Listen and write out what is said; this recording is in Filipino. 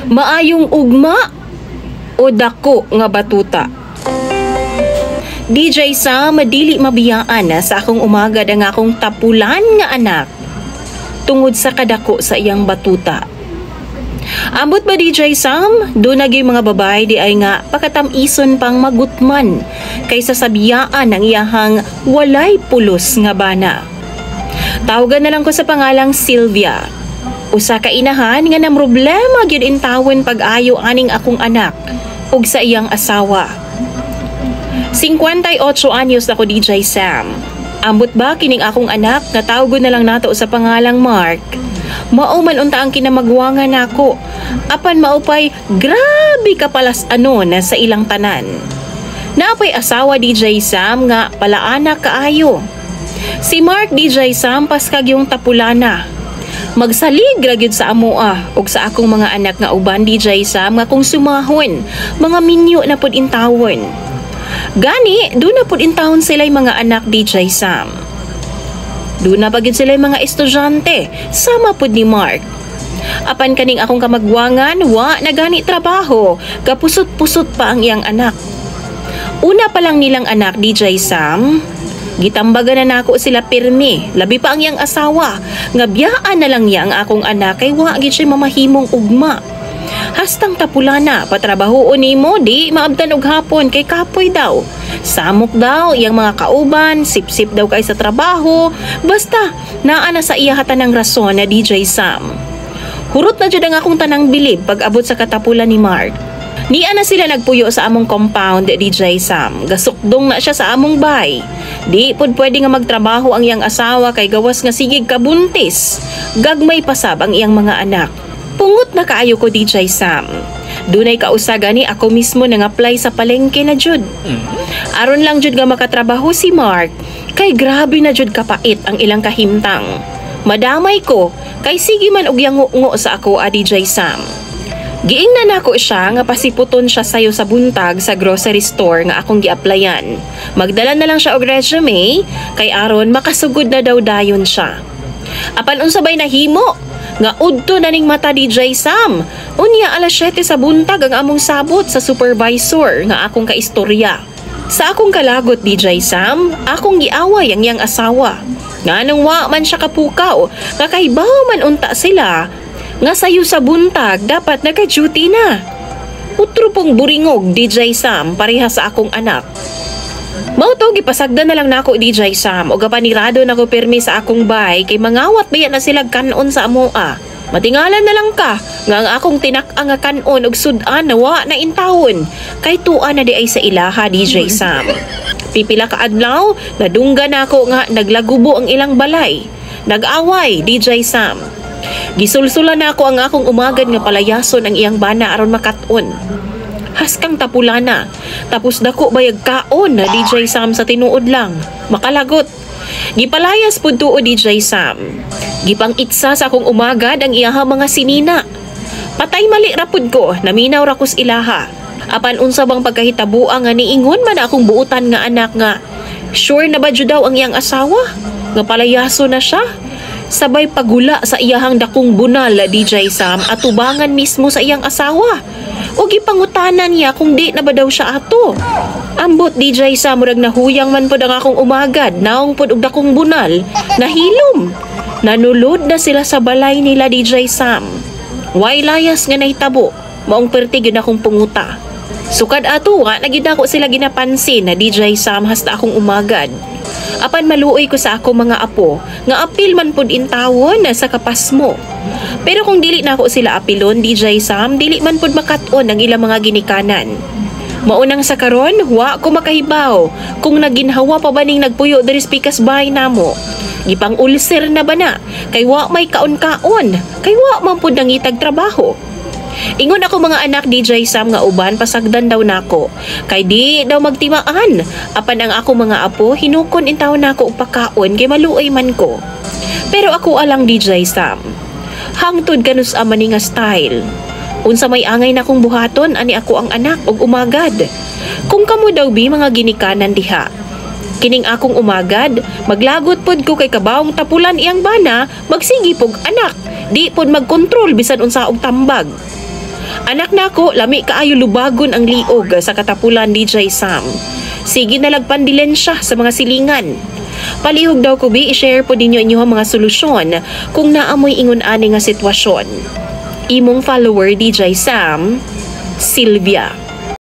Maayong ugma o dako nga batuta? DJ Sam, dili mabiyaan sa akong umagad ang akong tapulan nga anak tungod sa kadako sa iyang batuta. Ambot ba DJ Sam? Doon nagyoy mga babay di ay nga pakatamison pang magutman kaysa sa biyaan ng iyahang walay pulos nga bana. Tawagan na lang ko sa pangalang Sylvia. Usa ka inahan nga na problema gyud intawon pag-ayo aning akong anak ug sa iyang asawa. 58 anyos ako DJ Sam. Ambot ba kining akong anak nga tawgon na lang nato sa pangalang Mark? Mao man unta ang kinamagwangan nako. Apan maupay grabe kapalas anon sa ilang tanan. Naapay asawa DJ Sam nga palaanak kaayo. Si Mark DJ Sam paskag yung tapulana. Magsalig ra gyud sa amoa ug sa akong mga anak nga uban DJ Sam nga kung sumahon, mga minyo na pud intawon. Gani, doon na pud intawon sila'y mga anak DJ Sam. Doon na pagid sila'y mga estudyante, sama pud ni Mark. Apan kaning akong kamagwangan, wa na gani trabaho, kapusot-pusot pa ang iyang anak. Una pa lang nilang anak DJ Sam, gitambagan na nako sila pirmi, labi pa ang iyang asawa, nga biyaan na lang niya ang akong anak kay wa gid siya mamahimong ugma. Hastang tapulana, patrabahoon nimo di maabtan og hapon kay kapoy daw. Samok daw iyang mga kauban, sip-sip daw kay sa trabaho, basta naa na sa iya hatanang rason na DJ Sam. Hurot na jud ang akong tanang bilib pag abot sa katapulan ni Mark. Niya na sila nagpuyo sa among compound DJ Sam. Gasukdong na siya sa among bay. Di pud pwede nga magtrabaho ang iyang asawa kay gawas nga sigig kabuntis. Gagmay pasab ang iyang mga anak. Pungot na kaayo ko DJ Sam. Dunay kausaga ni ako mismo nang apply sa palengke na jud. Aron lang jud nga makatrabaho si Mark. Kay grabe na jud kapait ang ilang kahimtang. Madamay ko kay sige man og yango-ngo sa ako DJ Sam. Giingnan nako siya nga pasiputon siya sayo sa buntag sa grocery store nga akong gi-applyan. Magdala na lang siya og resume kay aron makasugod na daw dayon siya. Apan unsabay nahimo nga udto na ning mata DJ Sam. Unya alas 7 sa buntag ang among sabot sa supervisor nga akong kaistorya. Sa akong kalagot DJ Sam, akong giaway ang iyang asawa. Nganong wa man siya kapukaw, nga kahibaw man unta sila nga sayo sa buntag dapat naka-duty na. Utro pong buringog DJ Sam pareha sa akong anak. Mauto gipasagda na lang nako DJ Sam o gapanirado nako permi sa akong bay kay mangawat baya na sila kanon sa amoa. Matingalan na lang ka nga ang akong tinak-ang nga kanon og sudan na wa na intawon kay tuan na di ay sa ilaha DJ Sam. Pipila ka adlaw nadungga nako nga naglagubo ang ilang balay. Nag-away DJ Sam. Gisulsulan nako ang akong umagad nga palayason ang iyang bana aron makaton. Haskang tapulana. Tapos dako bayag kaon na DJ Sam sa tinuod lang. Makalagot. Gipalayas pud tuo DJ Sam. Gipang itsa sa akong umagad ang iyaha mga sinina. Patay mali rapud ko, naminaw ra kus ilaha. Apan unsa bang pagkahitabo nga niingon man akong buutan nga anak nga. Sure na ba jud daw ang iyang asawa? Nga palayaso na siya? Sabay pagula sa iyahang dakong bunal DJ Sam at tubangan mismo sa iyang asawa. O gipangutanan niya kung di na ba daw siya ato. Ambot DJ Sam murag nahuyang man pod ang akong umagad, naong pod og dakong bunal, nahilom. Nanulod na sila sa balay nila DJ Sam. Way layas nga nahitabo, maong perti gyud akong punguta. Sukad ato nga nagid ako sila ginapansin na DJ Sam hasta akong umagad. Apan maluoy ko sa ako mga apo nga apil man pud intawon sa kapasmo. Pero kung dili na ako sila apilon DJ Sam, dili man pud makaton ang ilang mga ginikanan. Maunang sa karon, wa ko makahibaw kung naginhawa pa ba ning nagpuyo diri sa pikas bahay namo. Gipang ulcer na ba na kay wa may kaon-kaon, kay wa man pud nangitag trabaho. Ingon ako mga anak DJ Sam nga uban pasagdan daw nako kay di daw magtimaan. Apan ang ako mga apo hinukon intaw nako og pakaon kay maluoy man ko. Pero ako alang DJ Sam. Hangtod kanus ama ni nga style. Unsa may angay na kong buhaton ani ako ang anak og umagad. Kung kamo daw bi mga ginikanan diha. Kining akong umagad, maglagot pod ko kay kabawong tapulan iyang bana, magsigi pog anak. Di pod magkontrol bisan unsa og tambag. Anak nako, lami kaayo lubagon ang liog sa katapulan DJ Sam. Sige na lagpandilen siya sa mga silingan. Palihog daw ko bi, i-share po ninyo inyong mga solusyon kung naamoy ingon ani nga sitwasyon. Imong follower DJ Sam, Sylvia.